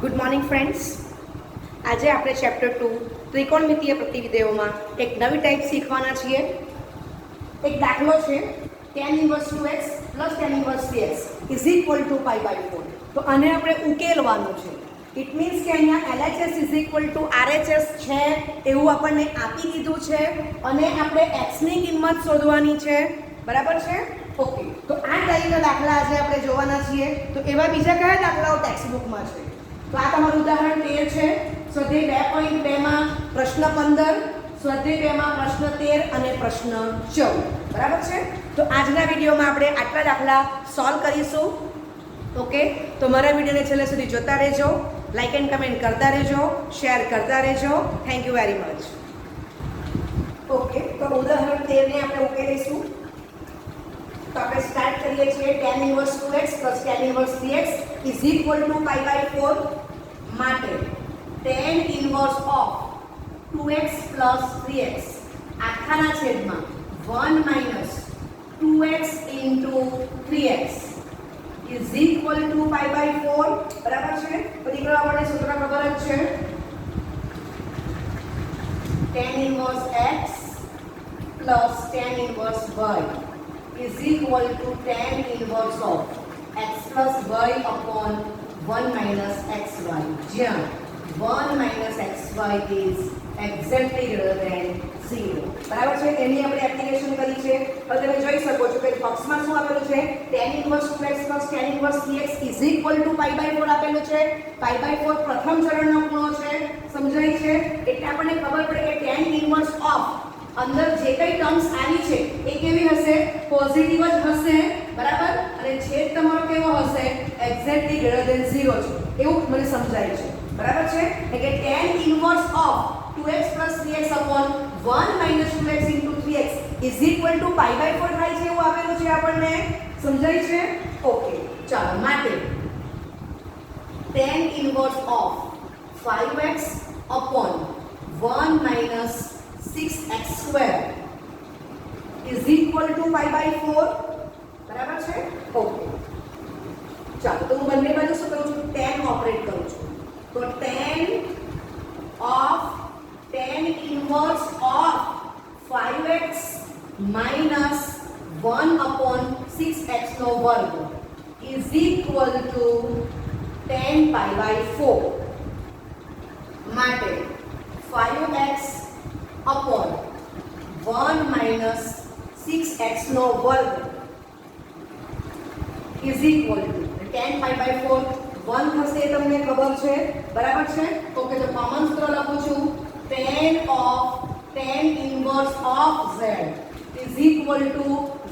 Good morning friends. આજે આપણે chapter 2 ત્રિકોણમિતીય પ્રતિવિધેયોમાં એક નવી ટાઈપ શીખવાના છીએ. એક દાખલો છે tan inverse 2x + tan inverse 3x = π/4. તો આને આપણે ઉકેલવાનું છે. ઇટ મીન્સ કે અહીંયા LHS = RHS છે એવું આપણને આપી દીધું છે અને આપણે x ની કિંમત શોધવાની છે. બરાબર છે? ઓકે. તો આ ટાઈપના દાખલા આજે આપણે જોવાના છીએ. તો એવા બીજા કયા દાખલાઓ ટેક્સ્ટ બુકમાં છે? તો આ તમારું ઉદાહરણ 13 છે. સ્વાધ્યાય 2.2 માં પ્રશ્ન 15, સ્વાધ્યાય 2 માં પ્રશ્ન 13 અને પ્રશ્ન 14. બરાબર છે? તો આજના વિડીયોમાં આપણે આટલા દાખલા સોલ્વ કરીશું. ઓકે. તો મારા વિડીયોને છેલ્લે સુધી જોતા રહેજો, લાઈક એન્ડ કમેન્ટ કરતા રહેજો, શેર કરતા રહેજો. Thank you very much. Okay. તો ઉદાહરણ 13 ને આપણે ઉકેલીશું. તો આપણે સ્ટાર્ટ કરીએ છીએ. tan inverse 2x + tan inverse 3x = π/4 માટે tan inverse of 2x + 3x આખાના છેદમાં 1 - 2x * 3x = π/4. બરાબર છે? તો દીકરો આપણને સૂત્ર ખબર જ છે. tan inverse x + tan inverse y = tan inverse of x plus y upon 1 - xy, જ્યાં 1 - xy is exactly greater than 0. બરાબર છે? એની આપણે એપ્લિકેશન કરી છે. હવે તમે જોઈ શકો છો કે બોક્સમાં શું આપેલું છે? tan inverse 2x + tan inverse 3x = π/4 આપેલું છે. π/4 પ્રથમ ચરણનો ખૂણો છે. સમજાય છે? એટલે આપણને ખબર પડે કે tan inverse of અંદર જે કઈ ટર્મ્સ આવી છે એ કેવી હશે? પોઝિટિવ જ હશે. બરાબર? અને છેદ તમારો કેવો હશે? એક્ઝેક્ટલી ગ્રેટર ધેન 0 છે એવું મને સમજાય છે. બરાબર છે? એટલે tan inverse of 2x + 3x upon 1 - 2x * 3x = π/4 થાય છે એવું આપેલું છે આપણને. સમજાય છે? ઓકે. ચાલો માટે tan inverse of 5x upon 1 - 6x² = π/4. બરાબર છે? ઓકે. ચાલો તો હું બંને બાજુ શું કરું છું? tan ઓપરેટ કરું છું. તો tan inverse of 5x - 1/6x² = tan π/4 માટે 5x upon 1 - 6x² tan π/4 1 થશે એ તમને ખબર છે. બરાબર છે? ઓકે. તો કોમન સૂત્ર લખું છું. tan inverse of z =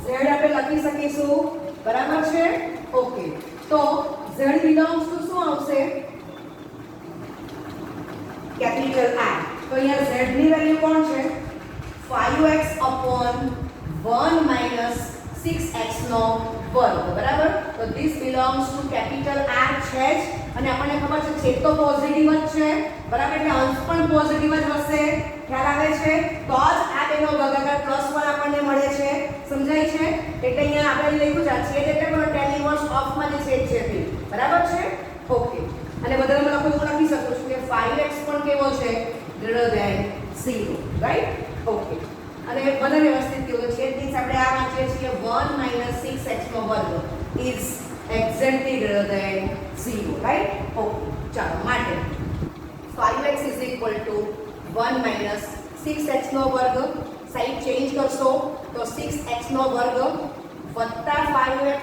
z આપણે લખી શકીશું. બરાબર છે? ઓકે. તો z બિલોંગ્સ ટુ શું આવશે? Capital R. તો અહીંયા z ની વેલ્યુ કોણ છે? 5x upon 1 - 6x². બરાબર? તો this belongs to capital R છે જ. અને આપણને ખબર છે છેદ તો પોઝિટિવ જ છે. બરાબર? એટલે અંશ પણ પોઝિટિવ જ હશે. ખ્યાલ આવે છે? તો જ આ બેનો ભાગાકાર +1 આપણને મળે છે. સમજાય છે? એટલે અહીંયા આપણે લખ્યું છે છેદ એટલે પણ tan ઇન્વર્સ ઓફ માં જે છેદ છે તે. બરાબર છે? ઓકે. અને બધામાં લખી શકું છું કે 5x પણ કેવો છે? Greater than 0. રાઈટ? ઓકે. અને બધા વ્યવસ્થિત કેવું છે? મીન્સ આપણે આ વાંચીએ છીએ 1 - 6x² is exactly greater than 0. Right? Okay. ચાલો માટે 5x = 1 - 6x² સાઈડ ચેન્જ કરશો તો 6x² વત્તા 5x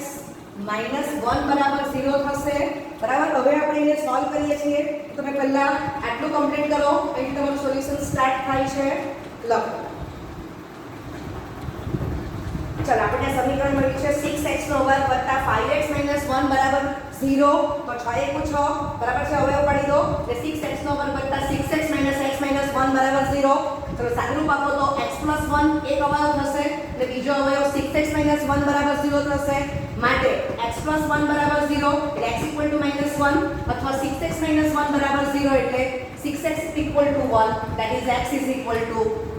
-1 બરાબર 0 થશે. બરાબર? હવે આપણે એને સોલ્વ કરીએ છીએ. તમે પહેલા આટલું કમ્પ્લીટ કરો એટલે તમારું સોલ્યુશન સ્ટાર્ટ થાય છે. લખો. ચાલો આપણે સમીકરણ મળ્યું છે 6x² + 5x - 1 બરાબર 0. તો 6 × 1 = 6. બરાબર છે? હવે ઉપાડી દો. એટલે 6x² + 6x - x - 1 બરાબર 0. ચલો સાદુરૂપ આપો તો x + 1 એક અવયવ થશે. એટલે બીજો અવયવ 6x - 1 બરાબર 0 થશે. માટે x + 1 બરાબર 0 એટલે x = -1 અથવા 6x - 1 બરાબર 0 એટલે 6x = 1 that is x =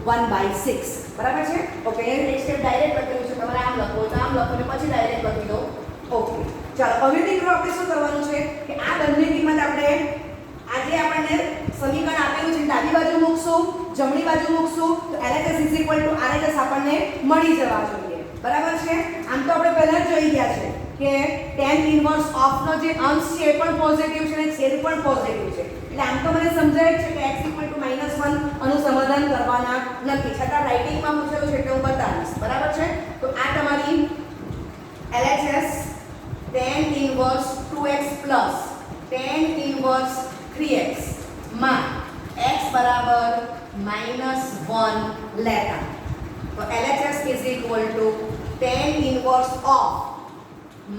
1/6. બરાબર છે? ઓકે. એક સ્ટેપ ડાયરેક્ટ લખેલું છે. તમારે આમ લખો તો આમ લખો ને પછી ડાયરેક્ટ લખી દો. ઓકે. ચાલો હવે મિત્રો આપણે શું કરવાનું છે કે આ બંને કિંમત આપણે આજે આપણને સમીકરણ આપેલું છે, ડાબી બાજુ મૂકશું, જમણી બાજુ મૂકશું તો LHS RHS આપણને મળી જવા જોઈએ. બરાબર છે. આમ તો આપણે પહેલા જ જોઈ ગયા છે કે tan ઇન્વર્સ ઓફ નો જે અંશ છે એ પણ પોઝિટિવ છે અને છેદ પણ પોઝિટિવ છે. એટલે આમ તો મને સમજાય છે કે x -1 આનું સમાધાન કરવાના નથી. છતાં રાઇટિંગમાં પૂછેલું છે એટલે હું બતાવીશ. બરાબર છે. તો આ તમારી LHS tan inverse 2x plus tan inverse 3x માં x બરાબર -1 લેતા. તો LHS is equal to tan inverse of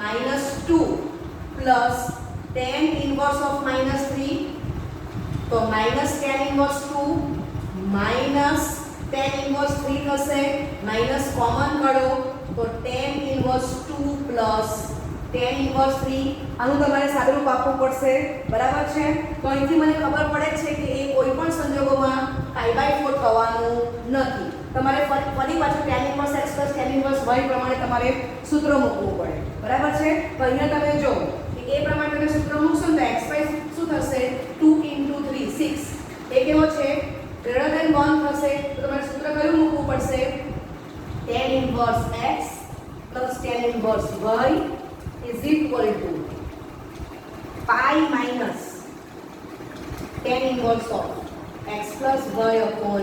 -2 plus tan inverse of -3. તો minus tan inverse 2 minus tan inverse 3 થશે, minus કોમન કાઢો તો tan inverse 2 plus tan inverse 3. આનું તમારે સાદુરૂપ આપવું પડશે. બરાબર છે. તો અહીંથી મને ખબર પડે છે કે એ કોઈ પણ સંજોગોમાં π/4 થવાનું નથી. તમારે ફરી પાછું tan inverse x plus tan inverse y પ્રમાણે તમારે સૂત્ર મૂકવું પડે. બરાબર છે. તો અહીંયા તમે જો કે એ પ્રમાણે તમે સૂત્ર મૂકશો તો x/y શું થશે 2 * 3 6. એ કેવો છે greater than 1 થશે. તો તમારે સૂત્ર કયું મૂકવું પડશે tan inverse x plus tan inverse y is equal to pi minus tan inverse of x plus y upon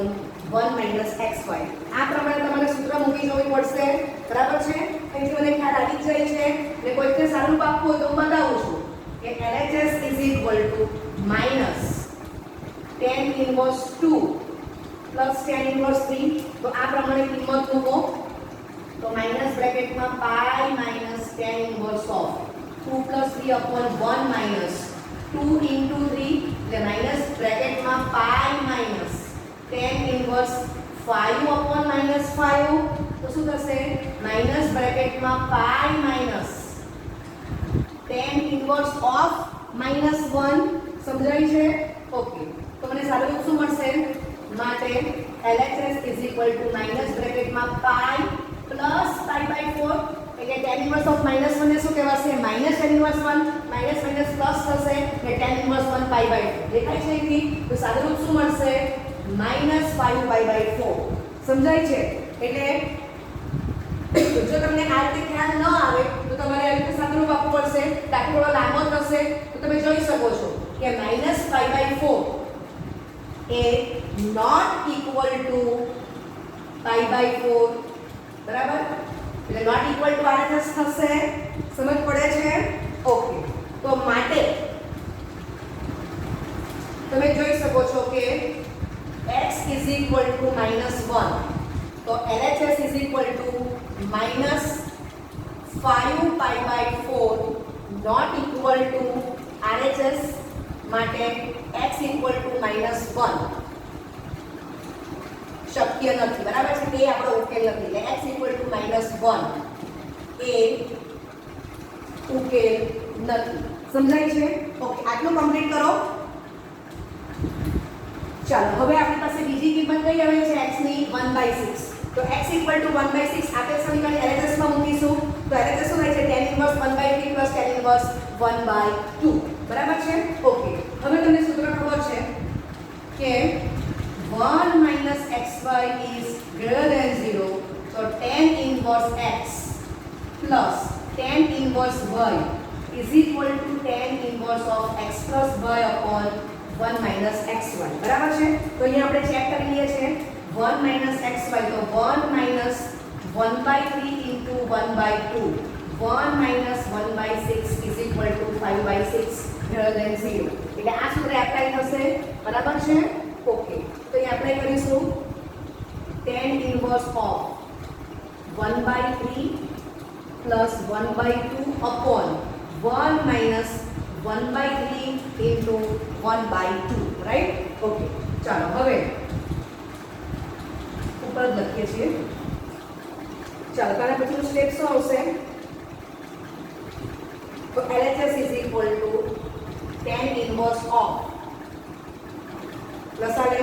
1 minus xy. આ પ્રમાણે તમારે સૂત્ર મૂકી જવું પડશે. બરાબર છે. અહીંથી મને ખ્યાલ આવી જ જાય છે એટલે કોઈને સારું આપવું હોય તો હું બતાવું છું કે LHS is equal to minus tan inverse 2 plus tan inverse 3. તો આ પ્રમાણે કિંમત મૂકો તો માઇનસ બ્રેકેટમાં pi minus tan inverse of 2 plus 3 upon 1 minus 2 into 3 એટલે માઇનસ બ્રેકેટમાં pi minus tan inverse 5 upon minus 5. તો શું થશે માઇનસ બ્રેકેટમાં pi minus tan inverse of -1. સમજાય છે. ઓકે. તો મને સાદું શું મળશે માટે LHS is equal to minus બ્રેકેટમાં pi plus pi/4 એટલે tan inverse of -1 ને શું કહેવાશે minus tan inverse 1 minus minus plus થશે એટલે tan inverse 1 pi/4. દેખાય છે અહીંથી. તો સાદુરૂપ શું મળશે -5 pi/4. સમજાય છે. એટલે જો તમને આ રીતે ખ્યાલ ન આવે તો તમારે આ રીતે સાદુરૂપ આપવું પડશે. દાખલો થોડો લાંબો થશે તો તમે જોઈ શકો છો કે -5/4 એ નોટ ઇક્વલ ટુ pi/4. બરાબર. એટલે નોટ ઇક્વલ ટુ RHS થશે. સમજ પડે છે. ઓકે. તો માટે તમે જોઈ શકો છો કે x is equal to -1. તો LHS is equal to -5 pi/4 not equal to RHS માટે x equal to -1 શક્ય નથી. બરાબર છે. તે આપણો ઉકેલ નથી. એટલે x equal to -1 એ ઉકેલ નથી. સમજાય છે. ઓકે. આટલું કમ્પ્લીટ કરો. ચાલો હવે આપણી પાસે બીજી કિંમત કઈ આવે છે x ની 1/6. તો x equal to 1/6 આપેલ સમીકરણ LHS માં મૂકીશું તો LHS શું થાય છે tan inverse 1/3 plus tan inverse 1/2. બરાબર છે. ઓકે. હવે તમને સૂત્ર ખબર છે કે 1 minus xy is greater than 0. So tan inverse x plus tan inverse y is equal to tan inverse of x plus y upon 1 minus xy. બરાબર છે. તો અહીંયા આપણે ચેક કરી લઈએ છીએ 1 minus xy તો 1 minus 1/3 into 1/2 1 minus 1/6 is equal to 5/6 greater than 0. એટલે આ સૂત્ર એપ્લાય થશે. બરાબર છે. ઓકે. તો અહીં એપ્લાય કરીશું tan inverse of 1/3 plus 1/2 upon 1 minus 1/3 into 1/2. Right. Okay. ચાલો હવે ઉપર લખીએ છીએ. ચાલો કાના પછીનું સ્ટેપ શું આવશે તો LHS is equal to tan inverse of લસાડે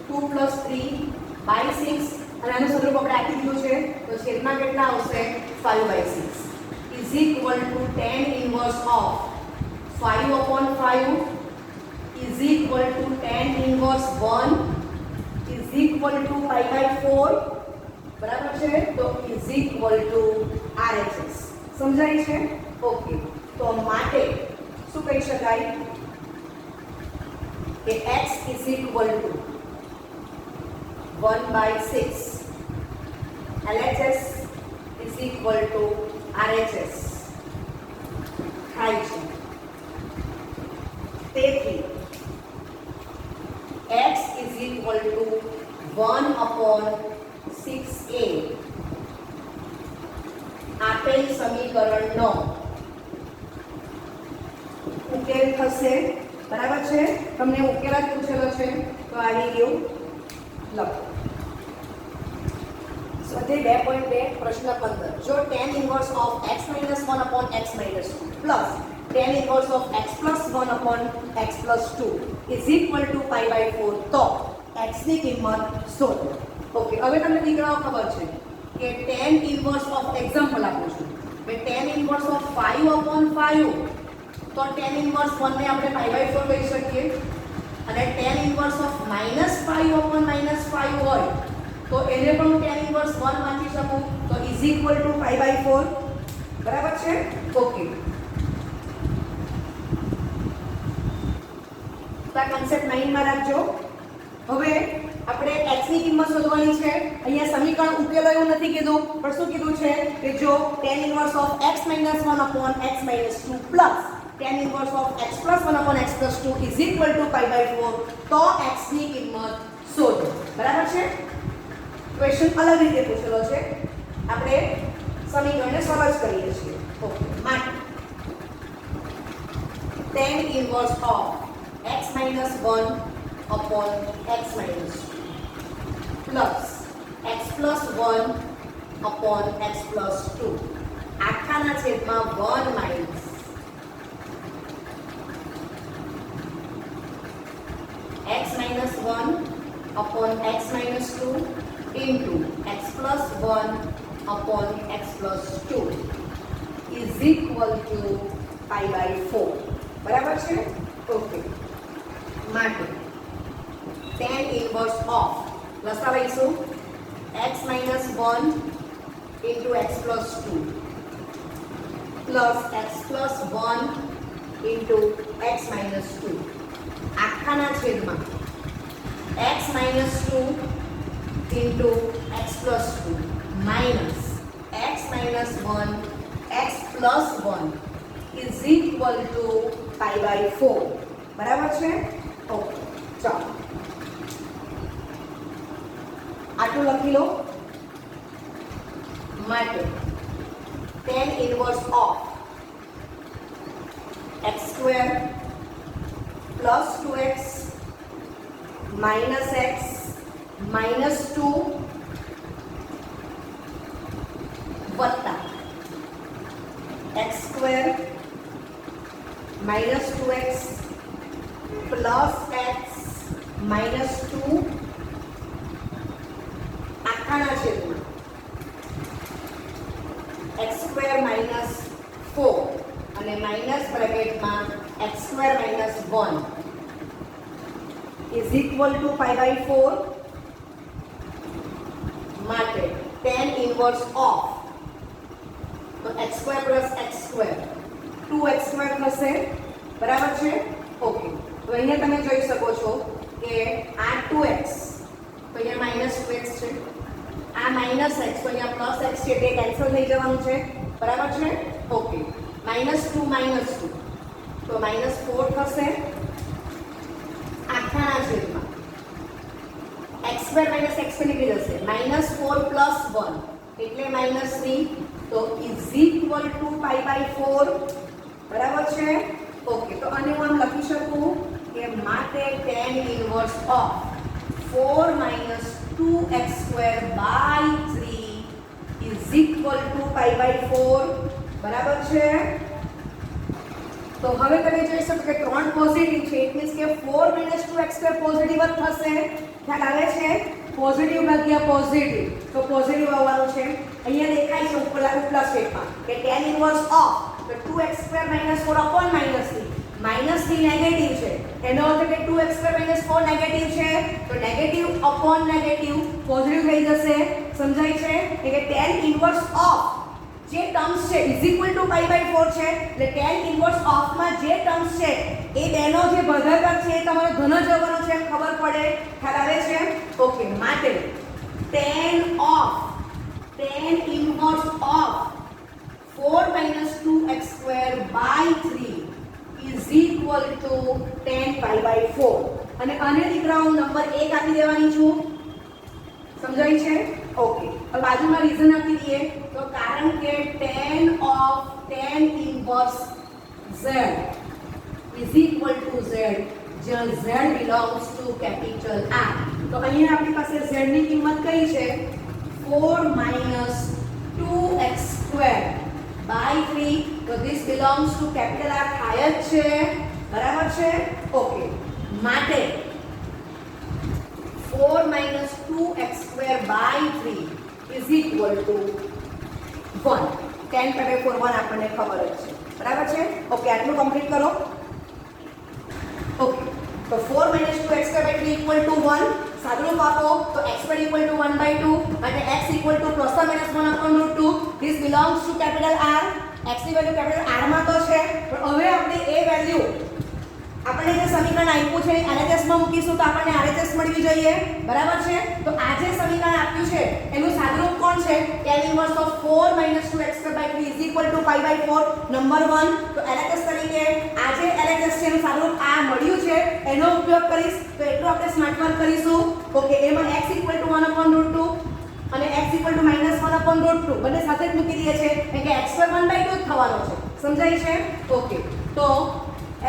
2 plus 3/6 અને આનું સ્વરૂપ આપણે આપી દીધું છે તો છેદમાં કેટલા આવશે 5/6 is equal to tan inverse of 5 upon 5 is equal to tan inverse 1 is equal to pi by 4 બરાબર છે તો is equal to RHS સમજાય છે ઓકે તો માટે શું કહી શકાય કે x is equal to 1 by 6 LHS is equal to RHS થાય છે તેથી x is equal to 1 upon 6a આપેલ સમીકરણનો ઉકેલ થશે બરાબર છે તમને ઉકેલ જ પૂછેલો છે તો આવી ગયું લખો સ્વાધ્યાય 2.2 પ્રશ્ન 15 જો tan inverse of x minus 1 upon x minus 2 plus tan inverse of x plus 1 upon x plus 2 is equal to pi by 4 તો x ની કિંમત શોધો ઓકે હવે તમને દીકરાઓ ખબર છે કે tan inverse of એક્ઝામ્પલ આપું છું કે tan inverse of 5 upon 5 તો tan inverse 1 ને આપણે pi by 4 કહી શકીએ અને tan inverse of -5 upon -5 હોય તો એને પણ હું tan inverse 1 વાંચી શકું તો is equal to pi by 4 બરાબર છે ઓકે તો આ કન્સેપ્ટ માઇન્ડમાં રાખજો હવે આપણે x ની કિંમત શોધવાની છે અહીંયા સમીકરણ ઉકેલો એવું નથી કીધું પણ શું કીધું છે કે જો tan inverse of x minus 1 upon x minus 2 plus tan inverse of x plus 1 upon x plus 2 is equal to pi by 4 તો x ની કિંમત શોધો બરાબર છે ક્વેશ્ચન અલગ રીતે પૂછેલો છે આપણે સમીકરણને સરળ કરીએ છીએ ઓકે માટે tan inverse of x minus 1 upon x minus 2 plus x plus 1 upon x plus 2 આખાના છેદમાં 1 minus x minus 1 upon x minus 2 into x plus 1 upon x plus 2 is equal to pi by 4 બરાબર છે okay માટે tan inverse of લસાવીશું x minus 1 into x plus 2 plus x plus 1 into x minus 2 આખાના છેદમાં x minus 2 into x plus 2 minus x minus 1 x plus 1 is equal to pi by 4 બરાબર છે okay ચાલો આટલું લખી લો માટે tan inverse of x square plus 2x minus x minus 2 વત્તા x square minus 2x plus x minus 2 આખાના છેદમાં x square minus 4 અને minus બ્રેકેટમાં x square minus 1 is equal to pi by 4 માટે tan inverse of તો x square plus x square 2x square થશે બરાબર છે okay તો અહીંયા તમે જોઈ શકો છો કે આ 2x તો અહીંયા માઇનસ 2x છે આ માઇનસ x તો અહીંયા પ્લસ x છે તે કેન્સલ થઈ જવાનું છે બરાબર છે ઓકે -2 -2 તો -4 થશે આખાના છેદમાં x square minus x square નીકળી જશે -4 plus 1 એટલે -3 તો is equal to pi by 4 બરાબર છે ઓકે તો આને હું આમ લખી શકું કે માટે tan inverse of 4 minus 2x square by 3 is equal to pi by 4 બરાબર છે તો હવે તમે જોઈ શકો કે 3 પોઝિટિવ છે ઇટ મીન્સ કે 4 minus 2x square પોઝિટિવ જ થશે ખ્યાલ આવે છે પોઝિટિવ ભાગ્યા પોઝિટિવ તો પોઝિટિવ આવવાનું છે અહીંયા દેખાય છે ઉપલા સ્ટેપમાં કે tan inverse of the 2x square minus 4 upon minus 3 -3 negative છે, એનો અર્થ કે 2x² - 4 નેગેટિવ છે, તો નેગેટિવ અપોન નેગેટિવ પોઝિટિવ થઈ જશે. સમજાય છે? એટલે tan ઇન્વર્સ ઓફ જે ટર્મ્સ છે ઇઝ ઇક્વલ ટુ π/4 છે, એટલે tan ઇન્વર્સ ઓફ માં જે ટર્મ્સ છે એ બેનો જે ભાગાકાર છે એ તમારો ધન જ આવવાનો છે, ખબર પડે? ખ્યાલ આવે છે? ઓકે. માટે tan inverse of 4 - 2x²/3 is equal to tan π/4. અને આને દીકરાઓ નંબર 1 આપી દેવાની છું. સમજાય છે? ઓકે. હવે બાજુમાં રીઝન આપી દઈએ તો કારણ કે tan inverse z is equal to z, જ્યાં z belongs to capital R. તો અહીંયા આપણી પાસે z ની કિંમત કઈ છે? 4 - 2x²/3. તો this belongs to capital R થાય જ છે. બરાબર છે? ઓકે. માટે 4 - 2x²/3 is equal to 1. tan π/4 1 આપણને ખબર જ છે. બરાબર છે? ઓકે. આટલું કમ્પ્લીટ કરો. ઓકે. તો 4 - 2x²/3 equal to 1. સાદુરૂપ આપો તો x² equal to 1/2 અને x equal to ±1/√2. This belongs to capital R. x ની વેલ્યુ કેપિટલ R માં તો છે, પણ હવે આપણે એ વેલ્યુ આપણે જે સમીકરણ આપ્યું છે LHS માં મૂકીશું તો આપણને RHS મળવી જોઈએ. બરાબર છે? તો આ જે સમીકરણ આપ્યું છે એનું સાદુરૂપ કોણ છે? tan inverse of 4 - 2x²/3 is equal to π/4 number 1. તો LHS તરીકે આ જે LHS છે એનું સાદુરૂપ આ મળ્યું છે એનો ઉપયોગ કરીશ તો એટલું આપણે સ્માર્ટ વર્ક કરીશું. ઓકે. એમાં x equal to 1/√2 અને x equal to -1/√2 બંને સાથે જ મૂકી દઈએ છે એટલે x² 1/2 જ થવાનો છે. સમજાય છે? ઓકે. તો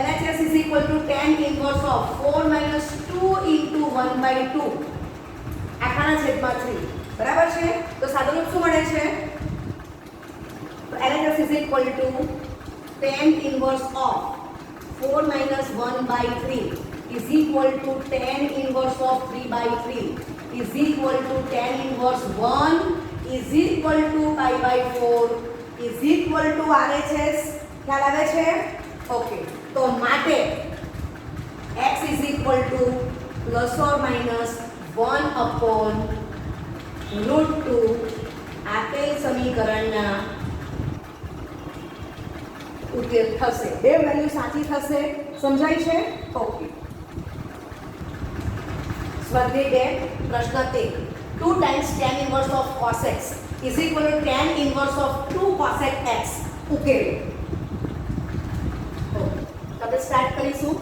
LHS is equal to tan inverse of 4 - 2 into 1/2 આખાના છેદમાં 3. બરાબર છે? તો સાદુરૂપ શું મળે છે? તો LHS is equal to tan inverse of 4 - 1/3 is equal to tan inverse of 3/3 is equal to tan inverse 1 is equal to π/4 is equal to RHS. ખ્યાલ આવે છે? ઓકે. તો માટે x is equal to ±1/√2 આપેલ સમીકરણના ઉકેલ થશે. બે વેલ્યુ સાચી થશે. સમજાય છે? ઓકે. સ્વાધ્યાય 2 પ્રશ્ન 1. 2 times tan inverse of cos x is equal to tan inverse of 2 cosec x. ઉકેલ. આપણે સ્ટાર્ટ કરીશું.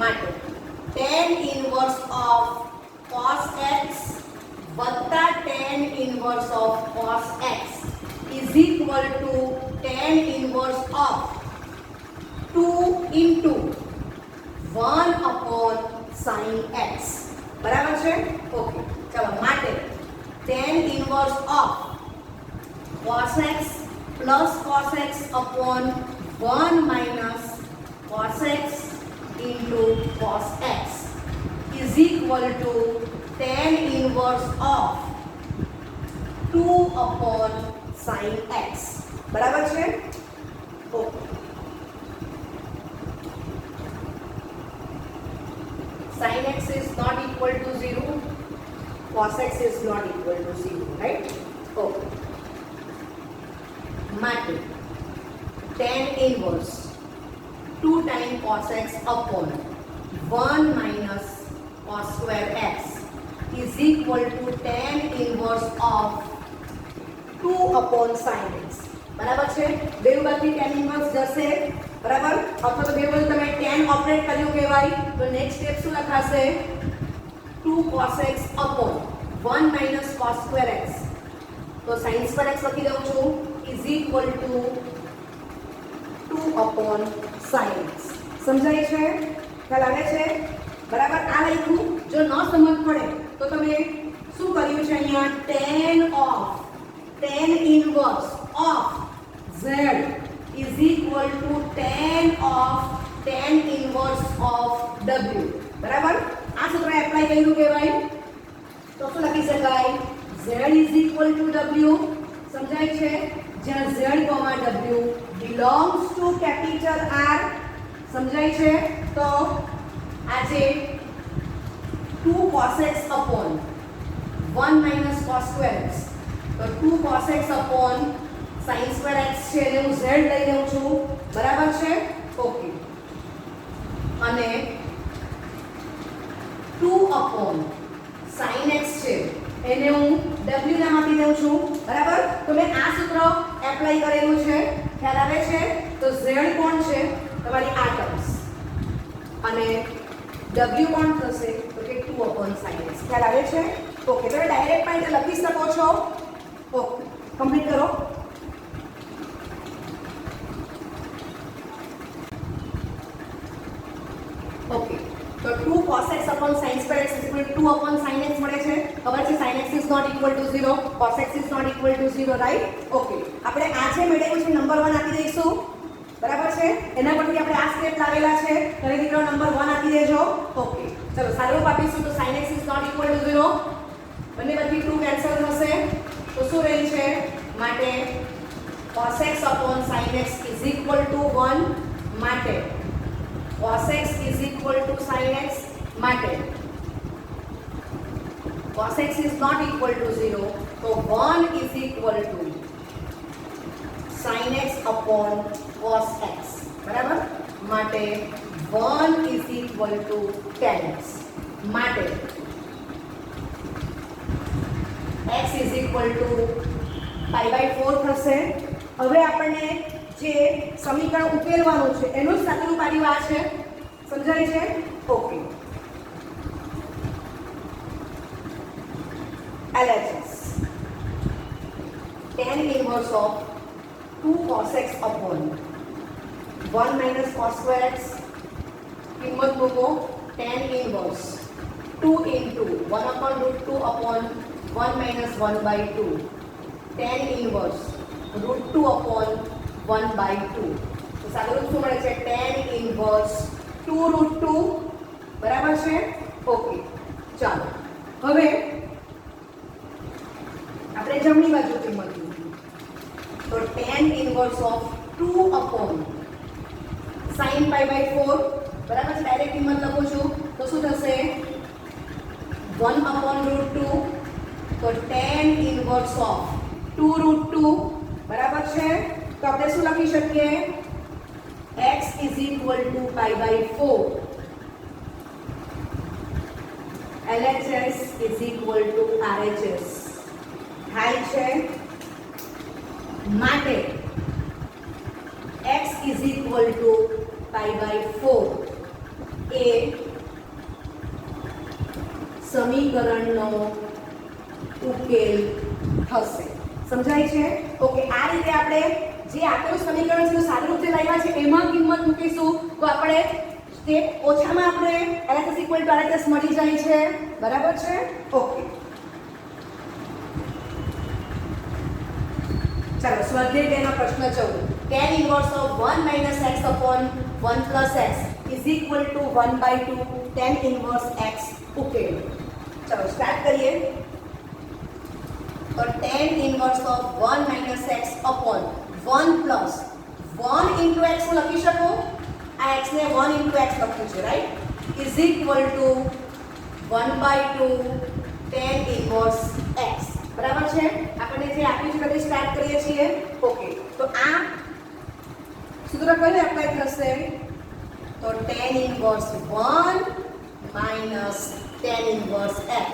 માટે tan inverse of cos x વત્તા tan inverse of cos x is equal to tan inverse of 2 into 1/sin x. બરાબર છે? Okay. ચાલો. માટે tan inverse of cos x plus cos x upon 1 minus cos x into cos x is equal to tan inverse of 2/sin x. બરાબર છે? Okay. sin x is not equal to 0, cos x is not equal to 0, right? Okay. માટે tan inverse 2 times cos x upon 1 minus cos square x is equal to tan inverse of 2/sin x. બરાબર છે? બેવ બાજુ tan inverse જશે. બરાબર? અથવા તો બેવ બાજુ તમે tan ઓપરેટ કર્યું કહેવાય તો નેક્સ્ટ સ્ટેપ શું લખાશે? 2 cos x upon 1 minus cos square x. તો sin square x લખી દઉં છું is equal to 2/sin x. સમજાય છે? ખ્યાલ આવે છે? બરાબર? આ લખ્યું. જો ન સમજ પડે તો તમે શું કર્યું છે અહીંયા? tan inverse of z is equal to tan inverse of w. બરાબર? આ સૂત્ર એપ્લાય કર્યું કહેવાય તો શું લખી શકાય? z is equal to w. સમજાય છે? જ્યાં z, w belongs to capital R. સમજાય છે? તો આજે 2 cos x upon 1 minus cos square x, તો 2 cos x upon sin square x છે એટલે હું z લઈ લઉં છું, બરાબર છે? ઓકે. અને 2 upon sin x છે એને હું w નામ આપી દઉં છું, બરાબર? તો મેં આ સૂત્ર એપ્લાય કરેલું છે, ખ્યાલ આવે છે? તો z કોણ છે? તમારી આ ટર્મ્સ, અને w કોણ થશે? તો કે 2 upon sin x. ખ્યાલ આવે છે? ઓકે. તમે ડાયરેક્ટ પણ લખી શકો છો. ઓકે, કમ્પ્લીટ કરો. ઓકે, તો 2 cos x upon sin square x is equal to 2 upon sin x મળે છે. ખબર છે sin x is not equal to 0, cos x is not equal to 0, right? Okay, આપણે આ જે મેળવ્યું છે નંબર 1 આપી દઈશું, બરાબર છે? એના પરથી આપણે આ સ્ટેપ લાવેલા છે, તમે દીકરો નંબર 1 આપી દેજો. ઓકે, ચલો સારું આપીશું. તો sin x is not equal to 0, બંને બધી 2 કેન્સલ થશે, તો શું રહે છે? માટે cos x upon sin x is equal to 1, માટે cos x is equal to sin x, માટે cos x is not equal to 0, તો 1 is equal to sin x upon cos x, બરાબર? માટે 1 is equal to tan x, માટે x is equal to pi/4 થશે. હવે આપણને જે સમીકરણ ઉકેલવાનું છે એનું જ સાદું પાડ્યું આ છે, સમજાય છે? Okay. LHS tan inverse of 2 cos x upon 1 minus cos square x, કિંમત મૂકો. tan inverse 2 into 1 upon root 2 upon 1 minus 1/2, tan inverse root 2 upon 1/2. તો સાદું રૂપ શું મળે છે? tan inverse 2 root 2, બરાબર છે? ઓકે, ચાલો હવે આપણે જમણી બાજુ કિંમત મૂકીએ. તો tan inverse of 2 upon sin pi/4, બરાબર છે? ડાયરેક્ટ કિંમત લખું છું, તો શું થશે? 1 upon root 2, તો tan inverse of 2 root 2, બરાબર છે? તો આપણે શું લખી શકીએ? x is equal to pi/4, LHS is equal to RHS થાય છે. માટે x is equal to pi/4 એ સમીકરણનો ઉકેલ થશે. સમજાય છે? ઓકે, આ રીતે આપણે જે આપેલું સમીકરણ છે સાદું રૂપ જે લાવ્યા છે એમાં કિંમત મૂકીશું, તો આપણે સ્ટેપ ઓછામાં આપણે LHS equal to RHS મળી જાય છે, બરાબર છે? ઓકે, ચાલો સ્વાધ્યાય 2 નો પ્રશ્ન 14. tan inverse of 1 minus x upon 1 plus x is equal to 1/2 tan inverse x ઉકેલ. ચાલો સ્ટાર્ટ કરીએ. તો tan inverse of 1 minus x upon 1 plus 1 into x હું લખી શકું, આ x ને 1 into x લખ્યું છે, right? is equal to 1/2 tan inverse x, બરાબર છે? આપણે જે આપ્યું છે કદી સ્ટાર્ટ કરીએ છીએ. ઓકે, તો આ સૂત્ર કયું એપ્લાય થશે? તો tan inverse 1 minus tan inverse x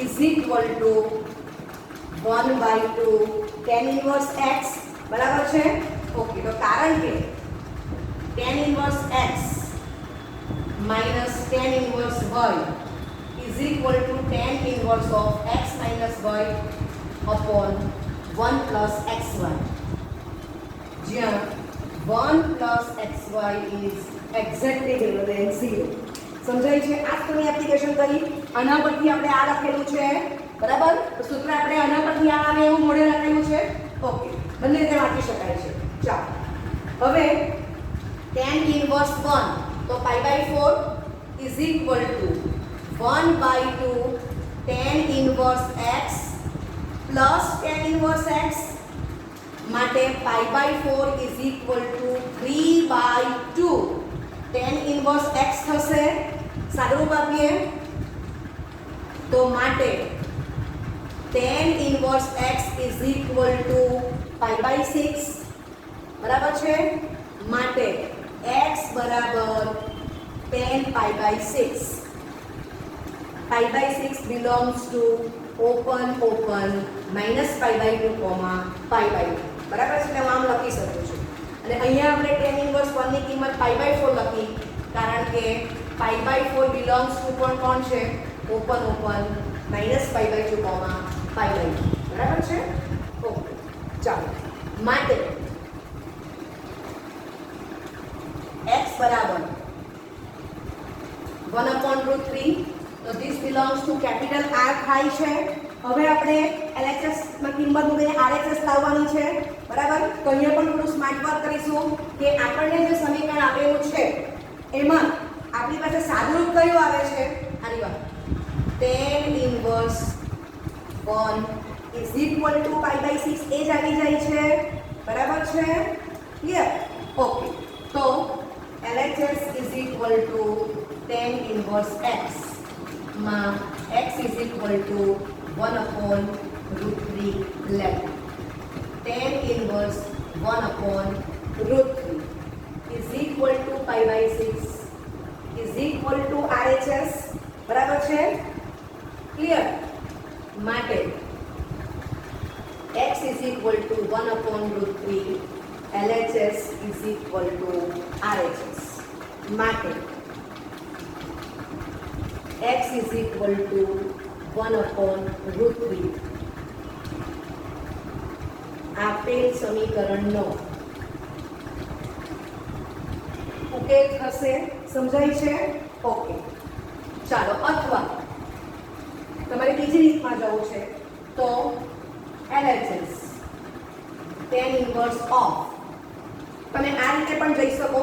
is equal to 1/2 tan inverse x, બરાબર છે? ઓકે, તો કારણ કે tan inverse x minus tan inverse y is equal to tan inverse of x minus y upon 1 plus xy, જ્યાં 1 plus xy is exactly greater than 0. સમજાય છે? આ તમે એપ્લિકેશન કરી, આના પરથી આપણે આ લખેલું છે, બરાબર? તો સૂત્ર આપણે આના પરથી આ આવે એવું મોડે લખેલું છે. ઓકે, બંને રીતે વાંચી શકાય છે. ચાલો હવે tan inverse 1, તો pi/4 is equal to 1/2 tan inverse x plus tan inverse x, માટે માટે pi by 4 is equal to 3/2 tan inverse x થશે. સાદુરૂપ આપીએ તો માટે tan inverse x is equal to pi by 6 બરાબર છે. માટે x બરાબર tan pi by 6. Pi by 6 belongs to open minus pi by 2 comma pi by 2 બરાબર છે. એટલે હું આમ લખી શકું છું અને અહીંયા આપણે tan ઇન્વર્સ 1 ની કિંમત પાઈ બાય 4 લખી કારણ કે પાઈ બાય 4 belongs to પણ કોણ છે open minus pi by 2 comma pi by 2 બરાબર છે. ઓકે ચાલો માટે x બરાબર 1/√3 તો this belongs to capital R થાય છે. હવે આપણે LHS માં કિંમત મૂકીને RHS લાવવાની છે બરાબર. તો અહીંયા પણ થોડું સ્માર્ટ વર્ક કરીશું કે આપણને જે સમીકરણ આપેલું છે એમાં આપણી પાસે સાદુરૂપ કયું આવે છે આની વાત tan inverse 1 is equal to pi by 6 એ જ આવી જાય છે બરાબર છે. ક્લિયર. ઓકે તો LHS is equal to tan inverse x માં x ઇઝ ઇક્વલ ટુ 1/√3 લેમ્ડા. tan inverse 1/√3 is equal to pi by 6 is equal to RHS બરાબર છે. ક્લિયર. માટે x is equal to 1/√3 LHS is equal to RHS. માટે x is equal to 1/√3 આપેલ સમીકરણનો ઉકેલ થશે. સમજાય છે. ઓકે ચાલો. અથવા તમારે બીજી રીતમાં જવું છે તો LHS tan ઇન્વર્સ ઓફ તમે આ રીતે પણ જઈ શકો.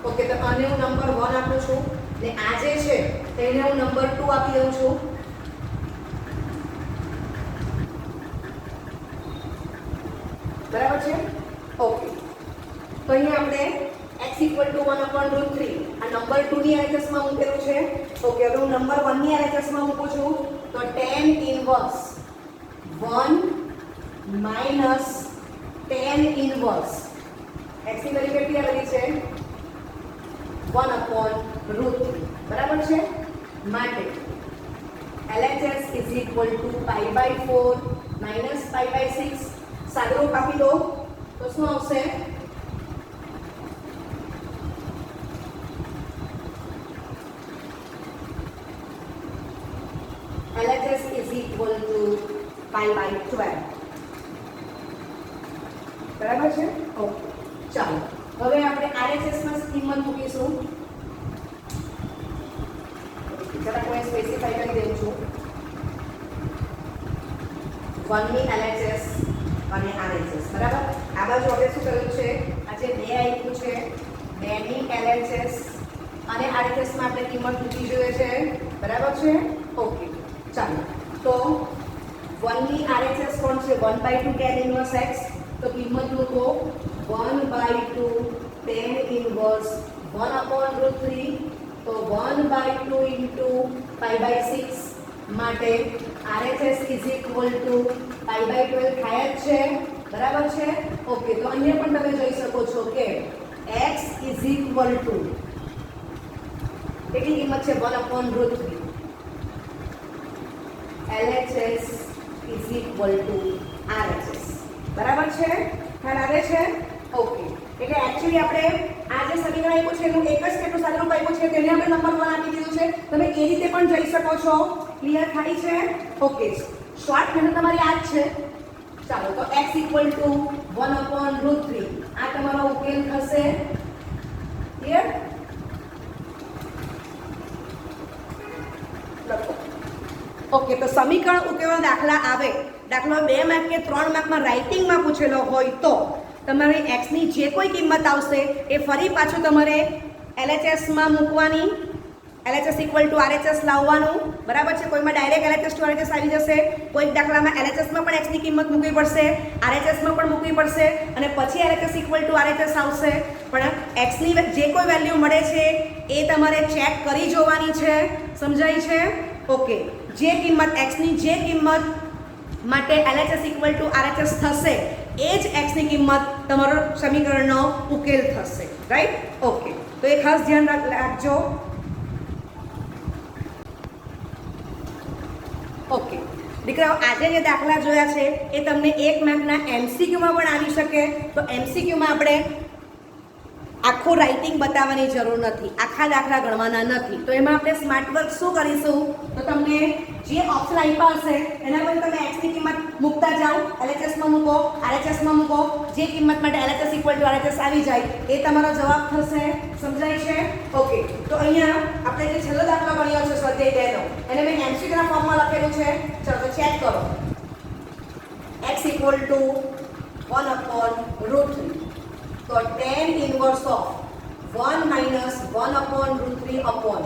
ઓકે તો આને હું નંબર 1 આપું છું ને આ જે છે તેને હું નંબર 2 આપી દઉં છું. બરાબર છે. ઓકે તો અહીંયા આપણે x ઇક્વલ ટુ 1/√3 આ નંબર 2 ની LHS માં મૂકેલું છે. ઓકે હવે હું નંબર 1 ની LHS માં મૂકું છું તો tan inverse 1 minus tan inverse x ની વેલ્યુ કેટલી આવેલી છે 1/√3 બરાબર છે. માટે LHS is equal to pi by 4 minus pi by 6 સાદુરૂપ આપી દો તો શું આવશે LHS is equal to pi by 12 બરાબર છે. ઓકે ચાલો હવે આપણે RHS માં કિંમત મૂકીશું. જરા કોઈ સ્પેસિફાઈ કરી દઉં છું 1 ની LHS અને RHS બરાબર. આ બાજુ આપણે શું કર્યું છે આ જે 2 આપ્યું છે 2 ની LHS અને RHS માં આપણે કિંમત મૂકી જોઈએ છે બરાબર છે. ઓકે ચાલો તો 1 ની RHS કોણ છે 1/2 tan ઇન્વર્સ x તો કિંમત મૂકો 1/2 tan ઇન્વર્સ 1/√3 તો 1/2 ઇન્ટુ પાઈ બાય 6 માટે RHS is equal to pi by 12 થાય જ છે બરાબર છે. ઓકે તો અહીંયા પણ તમે જોઈ શકો છો કે x ઇઝ ઇક્વલ ટુ કેટલી કિંમત છે 1/√3 LHS is equal to RHS બરાબર છે. ખ્યાલ આવે છે. ઓકે એટલે એકચ્યુઅલી આપણે આ જે સમીકરણ આપ્યું છે એનું એક જ કેટલું સાદુરૂપ આપ્યું છે તેને આપણે નંબર 1 આપી દીધું છે. તમે એ રીતે પણ જઈ શકો છો. ક્લિયર થાય છે. ઓકે શોર્ટ મેથડ તમારી આ જ છે. ચાલો તો x ઇક્વલ ટુ 1/√3 આ તમારો ઉકેલ થશે. ક્લિયર. લખો. ઓકે તો સમીકરણ ઉકેલનો દાખલા આવે દાખલો 2 માર્ક કે 3 માર્કમાં રાઇટિંગમાં પૂછેલો હોય તો તમારે x ની જે કોઈ કિંમત આવશે એ ફરી પાછું તમારે LHS માં મૂકવાની LHS ઇક્વલ ટુ RHS લાવવાનું, બરાબર છે. કોઈમાં ડાયરેક્ટ LHS ટુ RHS આવી જશે, કોઈક દાખલામાં LHS માં પણ x ની કિંમત મૂકવી પડશે, RHS માં પણ મૂકવી પડશે અને પછી LHS ઇક્વલ ટુ RHS આવશે. પણ x ની જે કોઈ વેલ્યુ મળે છે એ તમારે ચેક કરી જોવાની છે. સમજાય છે? ઓકે. જે કિંમત x ની જે કિંમત માટે LHS ઇક્વલ ટુ RHS થશે એ જ x ની કિંમત તમારો સમીકરણનો ઉકેલ થશે. રાઈટ? ઓકે. તો એ ખાસ ધ્યાન રાખજો. ઓકે દીકરાઓ, આજે જે દાખલા જોયા છે એ તમને 1 માર્કના MCQમાં પણ આવી શકે. તો MCQમાં આપણે આખું રાઇટિંગ બતાવવાની જરૂર નથી, આખા દાખલા ગણવાના નથી. તો એમાં આપણે સ્માર્ટ વર્ક શું કરીશું, તો તમને જે ઓપ્શન આપ્યા હશે એના પર તમે x ની કિંમત મૂકતા જાઓ, LHS માં મૂકો, RHS માં મૂકો, જે કિંમત માટે LHS ઇક્વલ ટુ RHS આવી જાય એ તમારો જવાબ થશે. સમજાય છે? ઓકે. તો અહીંયા આપણે જે છેલ્લો દાખલો ગણ્યો છે સ્વાધ્યાય 2 નો, એને મેં MCQ ના ફોર્મમાં લખેલું છે. ચલો તો ચેક કરો. x equal to 1/√3. તો tan inverse of 1 minus 1/√3 upon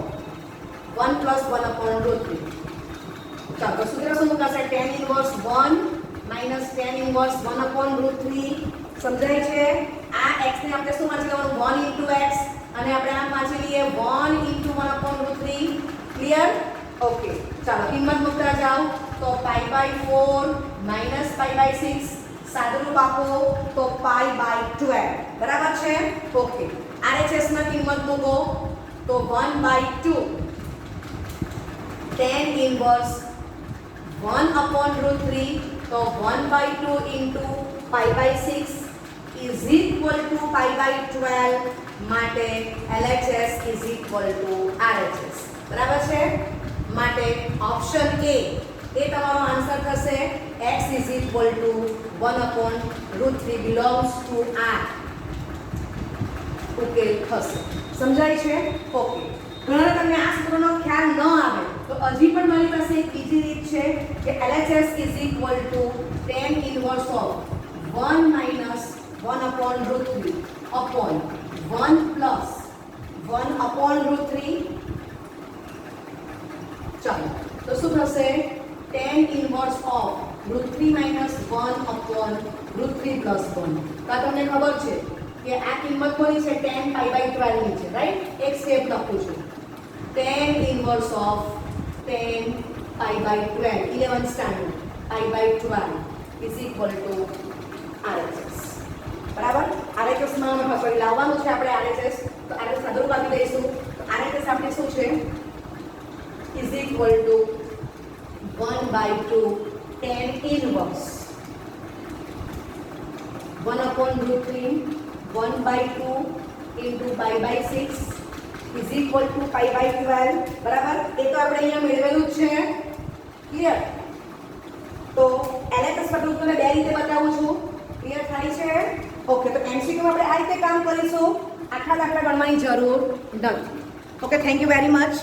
1 plus 1/√3. ચાલો સૂત્ર શું મૂકાશે? tan inverse 1 minus tan inverse 1/√3. સમજાય છે? આ x ને આપણે શું વાંચી લેવાનું? 1 into x અને આપણે આમ વાંચી લઈએ 1 into 1/√3. ક્લિયર? ઓકે. ચાલો કિંમત મૂકતા જાઓ. તો π/4 minus π/6 સાદુરૂપ આપો તો π/12. બરાબર છે? ઓકે. RHS માં કિંમત મૂકો તો 1/2 tan inverse 1/√3. તો 1/2 into π/6 is equal to π/12. માટે LHS is equal to RHS. બરાબર છે? માટે ઓપ્શન A એ તમારો આન્સર થશે. x is equal to 1/√3 belongs to R. ઉકેલ થશે. સમજાય છે? ઓકે. ઘણા તમને આ સૂત્રનો ખ્યાલ ન આવે તો હજી પણ મારી પાસે એક બીજી રીત છે કે LHS is equal to tan inverse of 1 minus 1/√3 upon 1 plus 1/√3. ચાલો તો શું થશે? tan inverse of √3 minus 1/√3 plus 1. તો તમને ખબર છે કે આ કિંમત કોની છે? tan π/12 ની છે. રાઈટ? એક સ્ટેપ લખું છું. tan inverse of tan π/12 11th standard π/12 is equal to RHS. બરાબર? RHS માં ફરી લાવવાનું છે આપણે RHS. તો RHS સાદુરૂપ આપી દઈશું. તો RHS આપણે શું છે? is equal to 1/2 tan inverse 1/√3 1/2 into π/6 is equal to π/12. બરાબર? એ તો આપણે અહીંયા મેળવેલું જ છે. ક્લિયર? તો LHS પર તમને બે રીતે બતાવું છું. ક્લિયર થાય છે? ઓકે. તો MCQ માં આપણે આ રીતે કામ કરીશું. આખા દાખલા ગણવાની જરૂર નથી. Okay. Thank you very much.